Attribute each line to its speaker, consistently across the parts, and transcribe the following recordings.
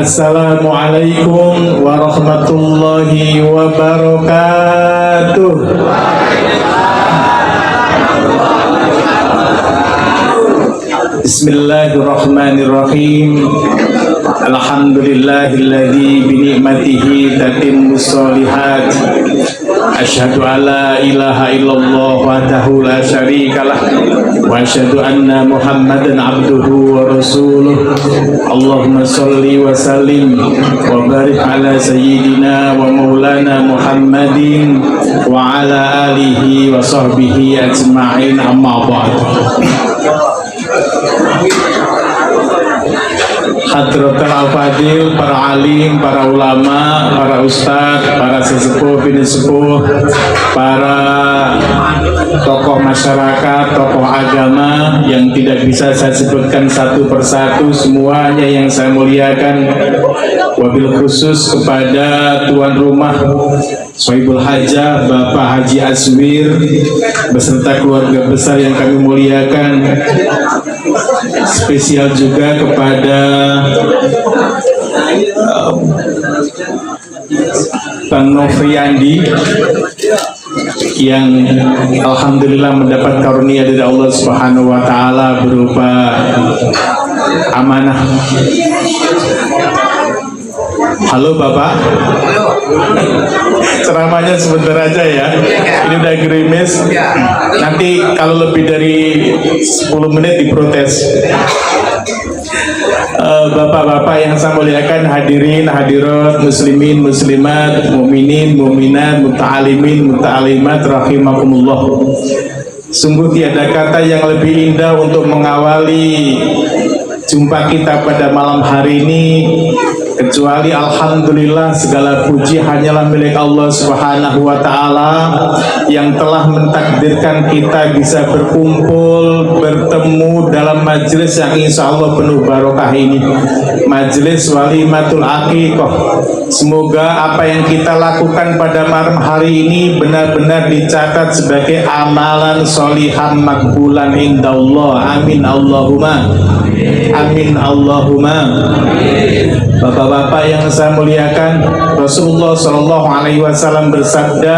Speaker 1: Assalamualaikum warahmatullahi wabarakatuh. Bismillahirrahmanirrahim. Alhamdulillahilladzi bi ni'matihi tatimmus sholihat. Asyhadu alla ilaha illallah wahdahu la syarikalah wa asyhadu anna Muhammadan abduhu wa rasuluh. Allahumma shalli wa sallim wa barik ala sayyidina wa maulana Muhammadin wa ala alihi wa sahbihi ajma'in, amma ba'd. Hadratul Al-Fadil, para alim, para ulama, para ustadz, para sesepuh, bini sepuh, para tokoh masyarakat, tokoh agama yang tidak bisa saya sebutkan satu persatu, semuanya yang saya muliakan. Wabil khusus kepada tuan rumah Sohibul Hajah Bapak Haji Aswir beserta keluarga besar yang kami muliakan. Spesial juga kepada Bang Nofriandi yang alhamdulillah mendapat karunia dari Allah Subhanahu wa taala berupa amanah. Halo Bapak. Ceramahnya sebentar aja ya. Ini udah gerimis. Nanti kalau lebih dari 10 menit diprotes. Bapak-bapak yang saya muliakan, hadirin, hadirat, muslimin, muslimat, mukminin, mukminat, muta'alimin, muta'alimat, rahimakumullah. Sungguh tiada kata yang lebih indah untuk mengawali jumpa kita pada malam hari ini kecuali alhamdulillah segala puji hanyalah milik Allah Subhanahu wa taala yang telah mentakdirkan kita bisa berkumpul, bertemu dalam majelis yang insya Allah penuh barokah ini, majelis walimatul aqiqah. Semoga apa yang kita lakukan pada malam hari ini benar-benar dicatat sebagai amalan sholihan makbulan indallah. Amin Allahumma amin Allahumma. Bapak-bapak yang saya muliakan, Rasulullah Shallallahu Alaihi Wasallam bersabda,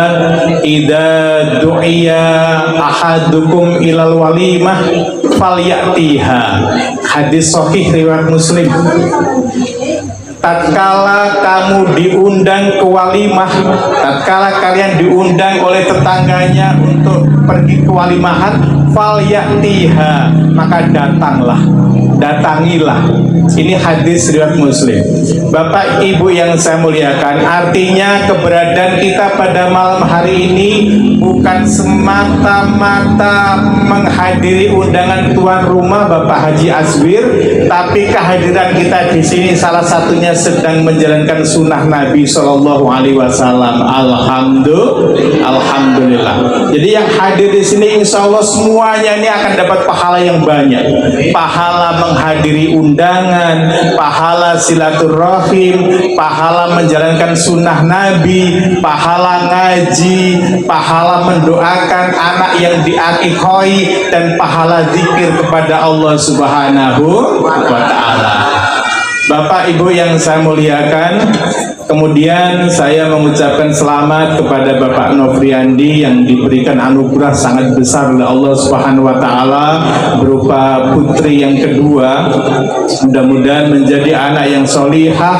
Speaker 1: "Idza du'iya ahadukum ilal walimah falyatiha." Hadis sahih riwayat Muslim. Tatkala kamu diundang ke walimah, tatkala kalian diundang oleh tetangganya untuk pergi ke walimahan, falyatiha, maka datanglah, datangilah. Ini hadis riwayat Muslim. Bapak Ibu yang saya muliakan, artinya keberadaan kita pada malam hari ini bukan semata-mata menghadiri undangan tuan rumah Bapak Haji Aswir, tapi kehadiran kita di sini salah satunya sedang menjalankan sunnah Nabi Shallallahu Alaihi Wasallam. Alhamdulillah. Jadi yang hadir di sini insya Allah semuanya ini akan dapat pahala yang banyak. Pahala menghadiri undangan, pahala silaturahim, pahala menjalankan sunnah Nabi, pahala ngaji, pahala mendoakan anak yang diakikoi, dan pahala zikir kepada Allah Subhanahu wa ta'ala. Bapak Ibu yang saya muliakan, kemudian saya mengucapkan selamat kepada Bapak Nofriandi yang diberikan anugerah sangat besar oleh Allah Subhanahu wa taala berupa putri yang kedua. Mudah-mudahan menjadi anak yang solihah,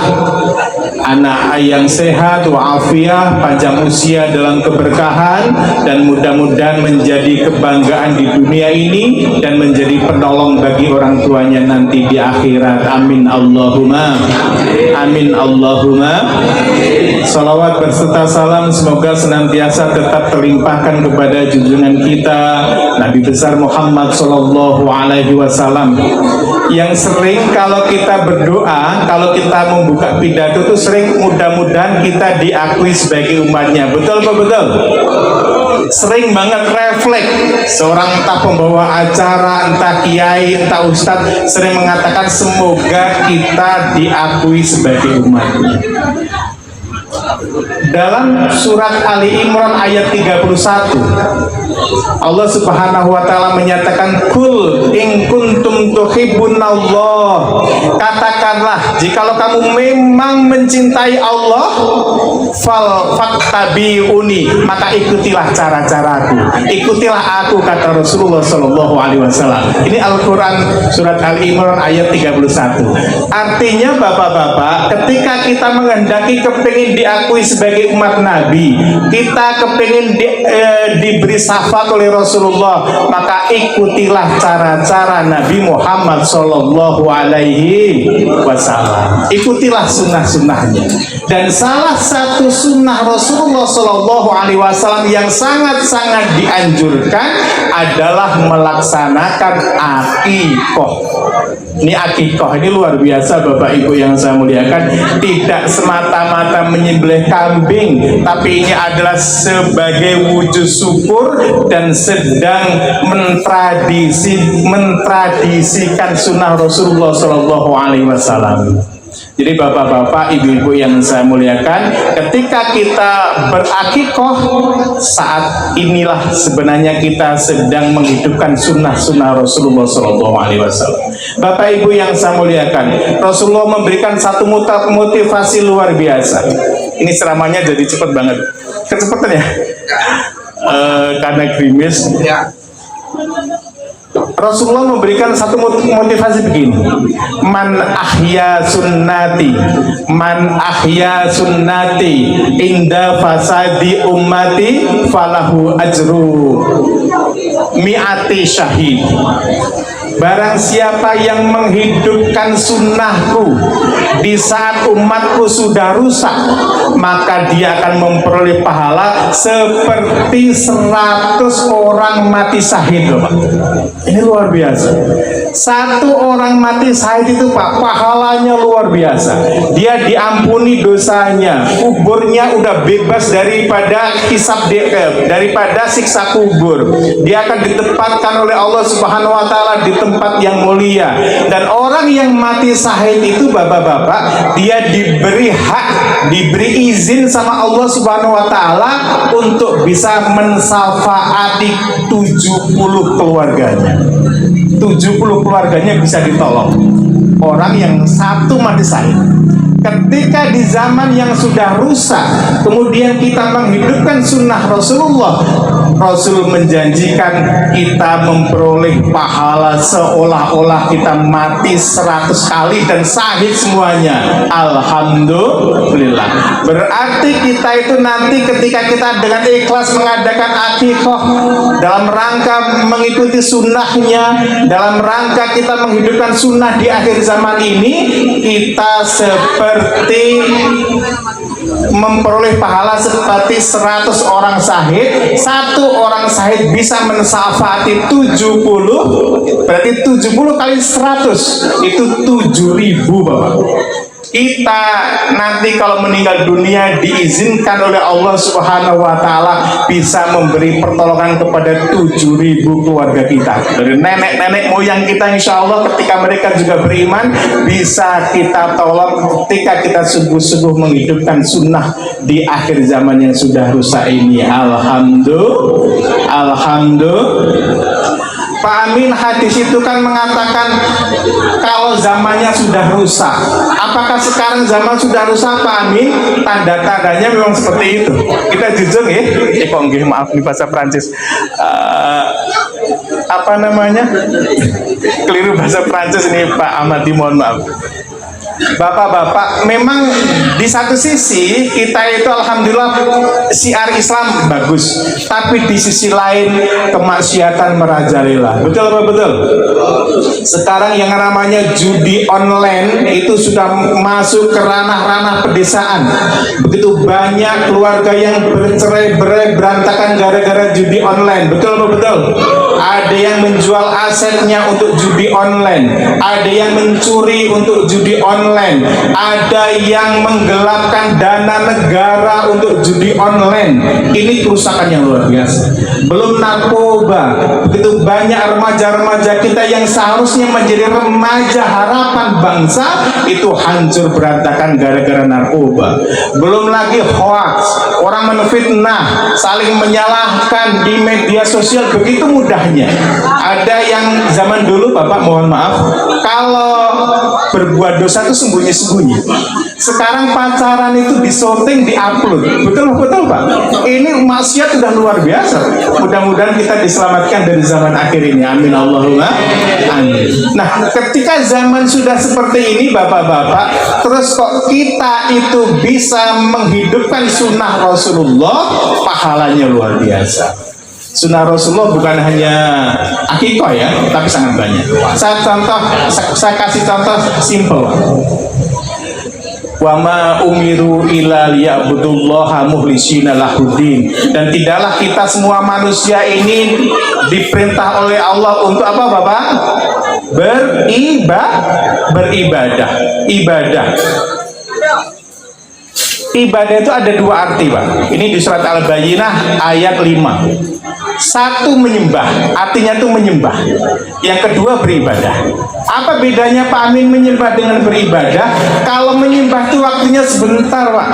Speaker 1: anak yang sehat wa'afiyah, panjang usia dalam keberkahan, dan mudah-mudahan menjadi kebanggaan di dunia ini dan menjadi penolong bagi orang tuanya nanti di akhirat. Amin Allahumma amin Allahumma. Salawat berserta salam semoga senantiasa tetap terlimpahkan kepada junjungan kita Nabi besar Muhammad Sallallahu Alaihi Wasallam, yang sering kalau kita berdoa, kalau kita membuka pidato itu sering mudah-mudahan kita diakui sebagai umatnya. Betul apa betul? Sering banget refleks seorang entah pembawa acara, entah kiai, entah ustadz sering mengatakan semoga kita diakui sebagai umatnya. Dalam surat Ali Imran ayat 31 Allah Subhanahu wa taala menyatakan, "Kul in kuntum tuhibbunallah." Katakanlah, jikalau kamu memang mencintai Allah, fattabi'uni, maka ikutilah cara-caraku, ikutilah aku, kata Rasulullah Shallallahu Alaihi Wasallam. Ini Al-Quran surat Al-Imran ayat 31. Artinya bapak-bapak, ketika kita menghendaki kepingin diakui sebagai umat Nabi, kita kepingin diberi syafaat oleh Rasulullah, maka ikutilah cara-cara Nabi Muhammad Shallallahu Alaihi Wasallam, ikutilah sunnah-sunnahnya. Dan salah satu sunnah Rasulullah Shallallahu Alaihi Wasallam yang sangat-sangat dianjurkan adalah melaksanakan akikoh. Ini akikoh ini luar biasa Bapak Ibu yang saya muliakan. Tidak semata-mata menyembelih kambing, tapi ini adalah sebagai wujud syukur dan sedang mentradisikan sunnah Rasulullah Shallallahu Alaihi Wasallam. Jadi bapak-bapak, ibu-ibu yang saya muliakan, ketika kita berakikoh, saat inilah sebenarnya kita sedang menghidupkan sunnah-sunnah Rasulullah Shallallahu Alaihi Wasallam. Bapak ibu yang saya muliakan, Rasulullah memberikan satu motivasi luar biasa. Ini ceramahnya jadi cepat banget, kecepatan ya, karena gerimis. Rasulullah memberikan satu motivasi begini: man ahya sunnati inda fasadi ummati falahu ajru mi'ati syahid. Barang siapa yang menghidupkan sunnahku di saat umatku sudah rusak, maka dia akan memperoleh pahala seperti 100 orang mati syahid, Pak. Ini luar biasa. Satu orang mati syahid itu, Pak, pahalanya luar biasa. Dia diampuni dosanya, kuburnya udah bebas daripada hisab daripada siksa kubur. Dia akan ditempatkan oleh Allah Subhanahu wa taala di tempat yang mulia. Dan orang yang mati syahid itu bapak-bapak, dia diberi hak, diberi izin sama Allah Subhanahu wa taala untuk bisa mensafaati 70 keluarganya. 70 keluarganya bisa ditolong. Orang yang satu mati syahid. Ketika di zaman yang sudah rusak, kemudian kita menghidupkan sunnah Rasulullah, Rasul menjanjikan kita memperoleh pahala seolah-olah kita mati 100 kali dan syahid semuanya. Alhamdulillah. Berarti kita itu nanti ketika kita dengan ikhlas mengadakan akikoh dalam rangka mengikuti sunnahnya, dalam rangka kita menghidupkan sunnah di akhir zaman ini, kita seperti memperoleh pahala seperti 100 orang syahid. Satu orang syahid bisa mensyafaati 70, berarti 70 kali 100 itu 7.000 Bapak. Kita nanti kalau meninggal dunia diizinkan oleh Allah Subhanahu wa taala bisa memberi pertolongan kepada 7.000 keluarga kita. Dari nenek-nenek moyang kita, insya Allah ketika mereka juga beriman, bisa kita tolong ketika kita sungguh-sungguh menghidupkan sunnah di akhir zaman yang sudah rusak ini. Alhamdulillah. Pak Amin, hadis itu kan mengatakan kalau zamannya sudah rusak. Apakah sekarang zaman sudah rusak, Pak Amin? Tanda-tandanya memang seperti itu. Kita jujur ya, maaf di bahasa Prancis. Apa namanya? Keliru bahasa Prancis ini Pak Ahmad, mohon maaf. Bapak-bapak, memang di satu sisi kita itu alhamdulillah syiar Islam bagus, tapi di sisi lain kemaksiatan merajalela. Betul apa betul? Sekarang yang namanya judi online itu sudah masuk ke ranah-ranah pedesaan. Begitu banyak keluarga yang bercerai-berai berantakan gara-gara judi online. Betul apa betul? Ada yang menjual asetnya untuk judi online, ada yang mencuri untuk judi online, ada yang menggelapkan dana negara untuk judi online. Ini kerusakan yang luar biasa. Belum narkoba, begitu banyak remaja-remaja kita yang seharusnya menjadi remaja harapan bangsa itu hancur berantakan gara-gara narkoba. Belum lagi hoax, orang menfitnah, saling menyalahkan di media sosial begitu mudahnya. indahnya. Ada yang zaman dulu Bapak mohon maaf, kalau berbuat dosa itu sembunyi-sembunyi. Sekarang pacaran itu disorting, diupload. Betul Pak. Ini maksiat sudah luar biasa. Mudah-mudahan kita diselamatkan dari zaman akhir ini. Amin Allahumma amin. Nah, ketika zaman sudah seperti ini Bapak-bapak, terus kok kita itu bisa menghidupkan sunnah Rasulullah, pahalanya luar biasa. Sunnah Rasulullah bukan hanya akikah ya, tapi sangat banyak. Saya kasih contoh simple. Wa ma umiru illa liya'budullaha mukhlishina lahuddin. Dan tidaklah kita semua manusia ini diperintah oleh Allah untuk apa Bapak? Beribadah. Ibadah itu ada dua arti Pak. Ini di surat Al-Bayyinah ayat 5. Satu menyembah, artinya itu menyembah. Yang kedua beribadah. Apa bedanya Pak Amin menyembah dengan beribadah? Kalau menyembah itu waktunya sebentar Pak.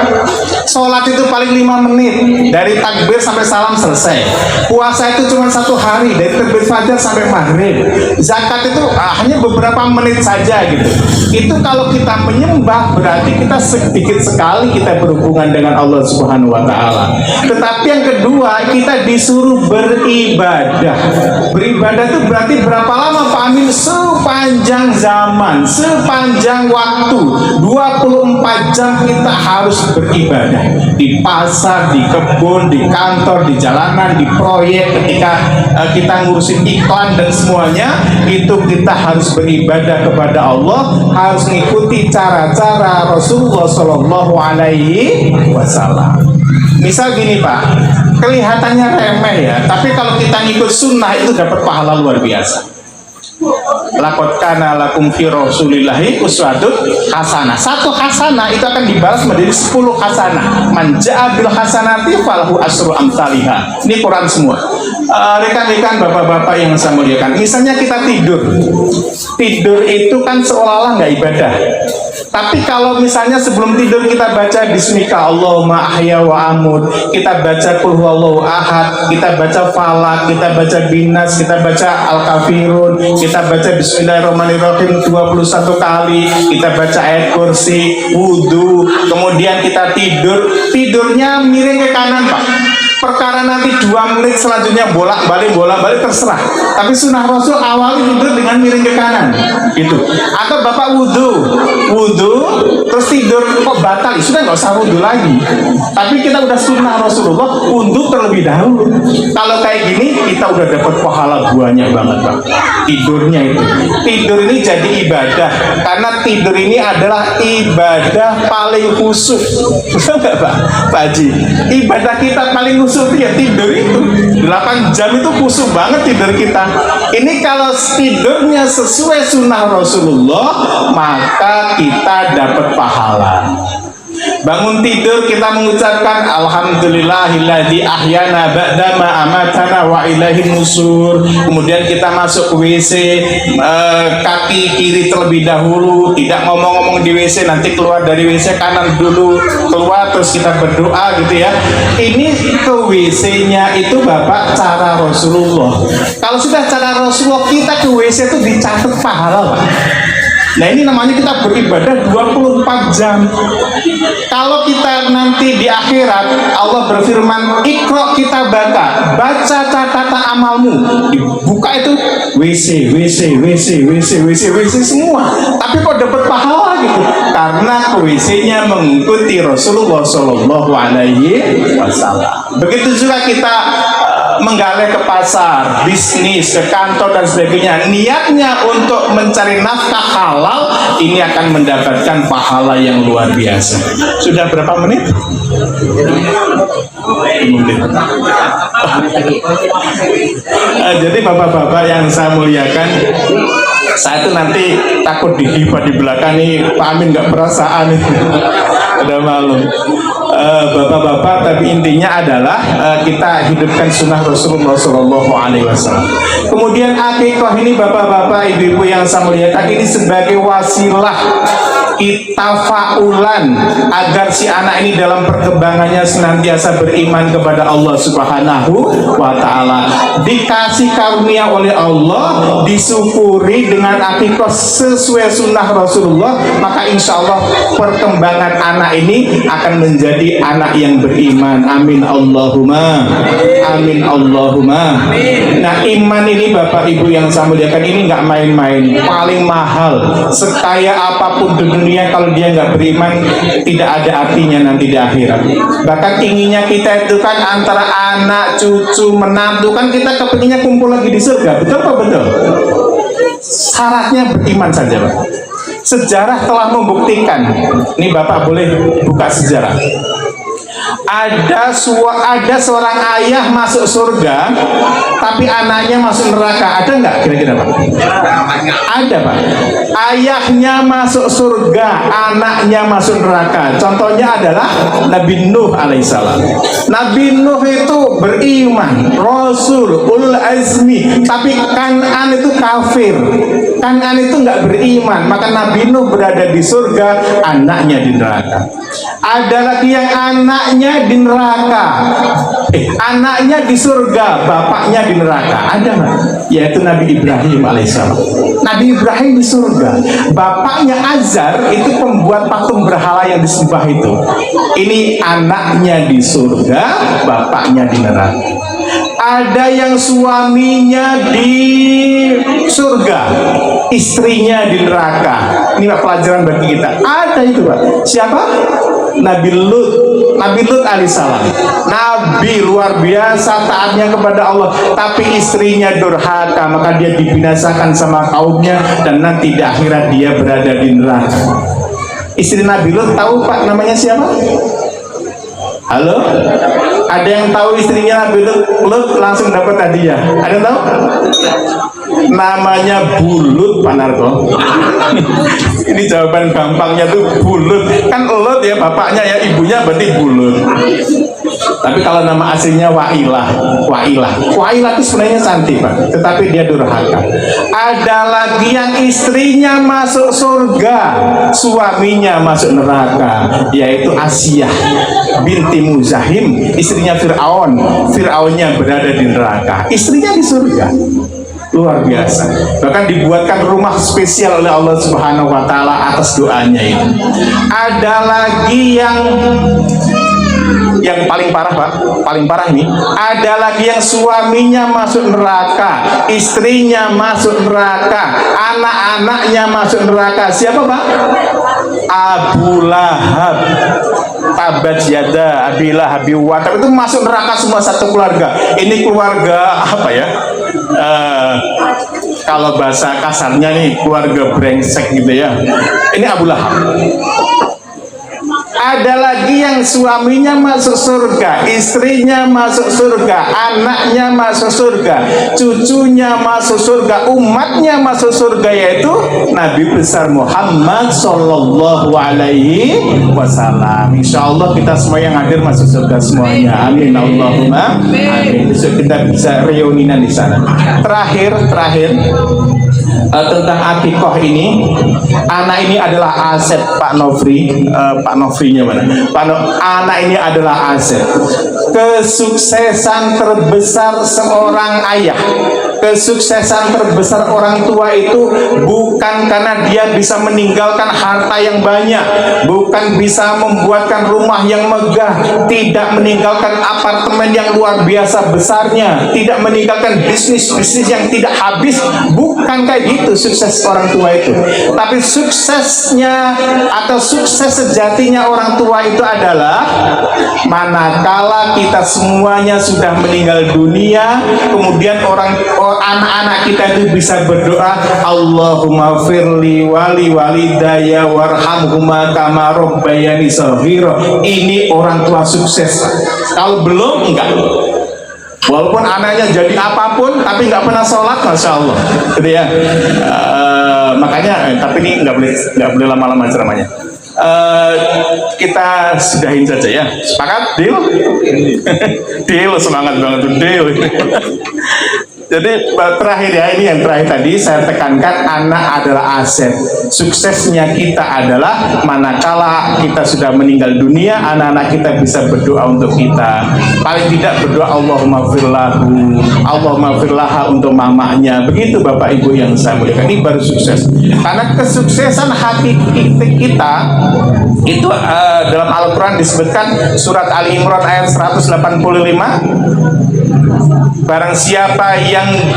Speaker 1: Sholat itu paling 5 menit, dari takbir sampai salam selesai. Puasa itu cuma 1 hari, dari terbit fajar sampai maghrib. Zakat itu hanya beberapa menit saja gitu. Itu kalau kita menyembah berarti kita sedikit sekali kita berhubungan dengan Allah Subhanahu wa taala. Tetapi yang kedua, kita disuruh beribadah. Beribadah itu berarti berapa lama Pak Amin? Sepanjang zaman, sepanjang waktu. 24 jam kita harus beribadah. Di pasar, di kebun, di kantor, di jalanan, di proyek, ketika kita ngurusin iklan dan semuanya, itu kita harus beribadah kepada Allah, harus mengikuti cara-cara Rasulullah Shallallahu Alaihi Wasallam. Misal gini Pak, kelihatannya remeh ya, tapi kalau kita ngikut sunnah itu dapat pahala luar biasa. Laqad kana lakum fi rasulillahi uswatun hasanah. 1 hasanah itu akan dibalas menjadi 10 hasanah. Man ja'a bil hasanati falahu asyru amsalihha. Ini Quran semua. Rekan-rekan bapak-bapak yang saya muliakan, misalnya kita tidur itu kan seolah-olah nggak ibadah. Tapi kalau misalnya sebelum tidur kita baca Bismika Allahumma ahya wa amut, kita baca Qul huwallahu ahad, kita baca Falak, kita baca Binas, kita baca Al-Kafirun, kita baca Bismillahirrahmanirrahim 21 kali, kita baca ayat kursi, wudhu, kemudian kita tidurnya miring ke kanan Pak. Perkara nanti 2 menit selanjutnya bolak-balik terserah. Tapi sunnah Rasul awal tidur dengan miring ke kanan, gitu. Atau Bapak wudhu, terus tidur kok batal, sudah nggak usah wudhu lagi. Tapi kita udah sunnah Rasulullah, wudhu terlebih dahulu. Kalau kayak gini kita udah dapat pahala banyak banget Pak. Tidurnya itu, tidur ini jadi ibadah, karena tidur ini adalah ibadah paling khusyuk. Betul nggak Pak Haji? Ibadah kita paling khusyuk ya tidur itu. 8 jam itu khusyuk banget tidur kita. Ini kalau tidurnya sesuai sunnah Rasulullah, maka kita dapat pahala. Bangun tidur kita mengucapkan alhamdulillahilladzi ahyana ba'da ma amatana wa ilaihin nusur. Kemudian kita masuk ke WC, kaki kiri terlebih dahulu, tidak ngomong-ngomong di WC, nanti keluar dari WC kanan dulu, keluar terus kita berdoa gitu ya. Ini ke WC-nya itu Bapak cara Rasulullah. Kalau sudah cara Rasulullah, kita ke WC itu dicatat pahala Pak. Nah ini namanya kita beribadah 24 jam. Kalau kita nanti di akhirat, Allah berfirman, Iqra, kita baca catatan amalmu. Dibuka itu WC semua. Tapi kok dapat pahala gitu? Karena WC-nya mengikuti Rasulullah Shallallahu Alaihi Wasallam. Begitu juga kita menggalak ke pasar, bisnis, ke kantor dan sebagainya, niatnya untuk mencari nafkah halal, ini akan mendapatkan pahala yang luar biasa. Sudah berapa menit? Jadi bapak-bapak yang saya muliakan, saya itu nanti takut dihibah di belakang nih, Pak Amin nggak perasaan nih. Udah malu. Bapak-bapak, tapi intinya adalah kita hidupkan sunnah Rasulullah Shallallahu Alaihi Wasallam. Kemudian akikah ini bapak-bapak, ibu-ibu yang saya muliakan, ini sebagai wasilah itafaulan, agar si anak ini dalam perkembangannya senantiasa beriman kepada Allah Subhanahu wa ta'ala, dikasih karunia oleh Allah, disyukuri dengan akikah sesuai sunnah Rasulullah, maka insya Allah perkembangan anak ini akan menjadi anak yang beriman. Amin Allahumma amin Allahumma. Nah, iman ini Bapak Ibu yang saya muliakan, ini nggak main-main, paling mahal. Sekaya apapun di dunia, kalau dia nggak beriman, tidak ada artinya nanti di akhirat. Bahkan inginnya kita itu kan antara anak, cucu, menantu, kan kita kepinginnya kumpul lagi di surga, betul apa betul? Syaratnya beriman saja, Pak. Sejarah telah membuktikan. Ini Bapak boleh buka sejarah. Ada seorang ayah masuk surga, tapi anaknya masuk neraka. Ada nggak kira-kira, Pak? Ada, Pak. Ayahnya masuk surga, anaknya masuk neraka. Contohnya adalah Nabi Nuh alaihissalam. Nabi Nuh itu beriman, Rasul, ulul azmi, tapi Kan'an itu kafir. Kan'an itu nggak beriman, maka Nabi Nuh berada di surga, anaknya di neraka. Ada lagi yang anaknya di neraka, anaknya di surga, bapaknya di neraka. Ada nggak? Yaitu Nabi Ibrahim alaihissalam. Nabi Ibrahim di surga, bapaknya Azar itu pembuat patung berhala yang disembah itu. Ini anaknya di surga, bapaknya di neraka. Ada yang suaminya di surga, istrinya di neraka. Ini Pak, pelajaran bagi kita. Ada itu, Pak. Siapa? Nabi Lut. Nabi Lut alaihissalam. Nabi luar biasa taatnya kepada Allah, tapi istrinya durhaka, maka dia dibinasakan sama kaumnya, dan nanti di akhirat dia berada di neraka. Istri Nabi Lut tahu, Pak, namanya siapa? Halo? Ada yang tahu istrinya Nabi Lut langsung dapat hadiah? Ada yang tahu? Namanya Bulut, Pak Narko. Ini jawaban gampangnya tuh Bulut. Kan Lut ya bapaknya, ya ibunya berarti Bulut. Tapi kalau nama aslinya Wailah. Wailah itu sebenarnya cantik, Pak, tetapi dia durhaka. Ada lagi yang istrinya masuk surga, suaminya masuk neraka, yaitu Asiyah binti Muzahim, istrinya Fir'aun. Fir'aunnya berada di neraka, istrinya di surga. Luar biasa. Bahkan dibuatkan rumah spesial oleh Allah Subhanahu wa ta'ala atas doanya ini. Ada lagi yang paling parah, Pak, paling parah ini. Ada lagi yang suaminya masuk neraka, istrinya masuk neraka, anak-anaknya masuk neraka. Siapa, Pak? Abu Lahab. Tabat yada Abi Lahab wa tab, itu masuk neraka semua, satu keluarga. Ini keluarga apa ya? Kalau bahasa kasarnya nih, keluarga brengsek gitu ya. Ini Abu Lahab. Ada lagi yang suaminya masuk surga, istrinya masuk surga, anaknya masuk surga, cucunya masuk surga, umatnya masuk surga, yaitu Nabi besar Muhammad Sallallahu Alaihi Wasallam. Insya Allah kita semua yang hadir masuk surga semuanya. Amin Allahumma amin. Besok kita bisa reuninan di sana. Terakhir tentang akikoh ini, anak ini adalah aset Pak Nofri. Pak Nofrinya mana? Anak ini adalah aset. Kesuksesan terbesar seorang ayah, kesuksesan terbesar orang tua itu bukan karena dia bisa meninggalkan harta yang banyak, bukan bisa membuatkan rumah yang megah, tidak meninggalkan apartemen yang luar biasa besarnya, tidak meninggalkan bisnis-bisnis yang tidak habis. Bukan kayak gitu sukses orang tua itu. Tapi suksesnya atau sukses sejatinya orang tua itu adalah manakala kita semuanya sudah meninggal dunia, kemudian anak-anak kita itu bisa berdoa, Allahumma firli wali walidaya warhamhuma kama rabbayani shaghira. Ini orang tua sukses. Kalau belum, enggak. Walaupun anaknya jadi apapun, tapi nggak pernah sholat, masya Allah, gitu ya. Makanya, tapi ini nggak boleh lama-lama ceramahnya. Kita sudahin saja ya. Sepakat? Deal? Deal, semangat banget tuh, deal. Jadi terakhir ya, ini yang terakhir tadi saya tekankan, anak adalah aset. Suksesnya kita adalah manakala kita sudah meninggal dunia, anak-anak kita bisa berdoa untuk kita. Paling tidak berdoa Allahumma firlahu, Allahumma firlaha untuk mamanya. Begitu Bapak Ibu yang saya muliakan, ini baru sukses. Karena kesuksesan hakiki kita itu dalam Al-Quran disebutkan surat Ali Imran ayat 185. Barang siapa yang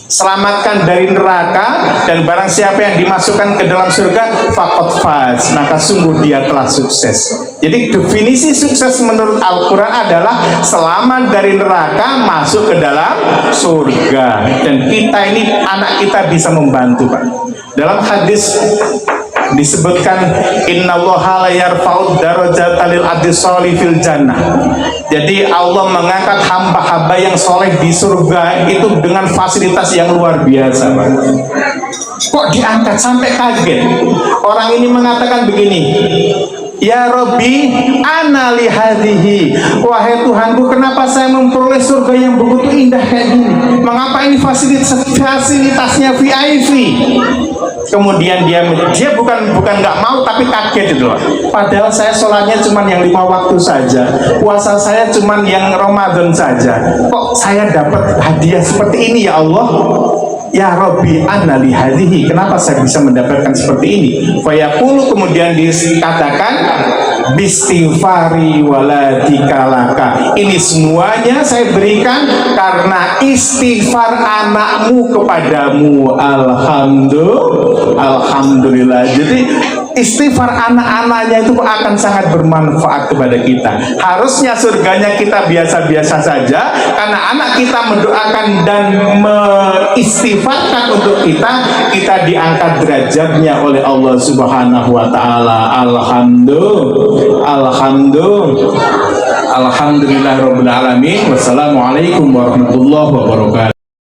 Speaker 1: diselamatkan dari neraka dan barang siapa yang dimasukkan ke dalam surga, faqad faz, maka sungguh dia telah sukses. Jadi definisi sukses menurut Al-Quran adalah selamat dari neraka, masuk ke dalam surga. Dan kita ini, anak kita bisa membantu Pak. Dalam hadis disebutkan innallaha la yarfa'ud darajata lil abdi sholih fil jannah. Jadi Allah mengangkat hamba-hamba yang soleh di surga itu dengan fasilitas yang luar biasa Pak. Kok diangkat sampai kaget? Orang ini mengatakan begini, ya Rabbi ana li hadhihi, wahai Tuhanku, kenapa saya memperoleh surga yang begitu indah kayak gini? Mengapa ini fasilitasnya VIP? Kemudian dia bukan nggak mau, tapi kaget itu loh. Padahal saya sholatnya cuma yang 5 waktu saja, puasa saya cuma yang Ramadan saja. Kok saya dapat hadiah seperti ini ya Allah? Ya Rabbi anna li hadhihi, kenapa saya bisa mendapatkan seperti ini? Fayaqulu, kemudian dikatakan bistighfari waladikalaka, ini semuanya saya berikan karena istighfar anakmu kepadamu. Alhamdulillah. Jadi istighfar anak-anaknya itu akan sangat bermanfaat kepada kita. Harusnya surganya kita biasa-biasa saja, karena anak kita mendoakan dan mengistighfarkan untuk kita diangkat derajatnya oleh Allah Subhanahu wa taala. Alhamdulillahirabbil alamin. Wassalamualaikum warahmatullahi wabarakatuh.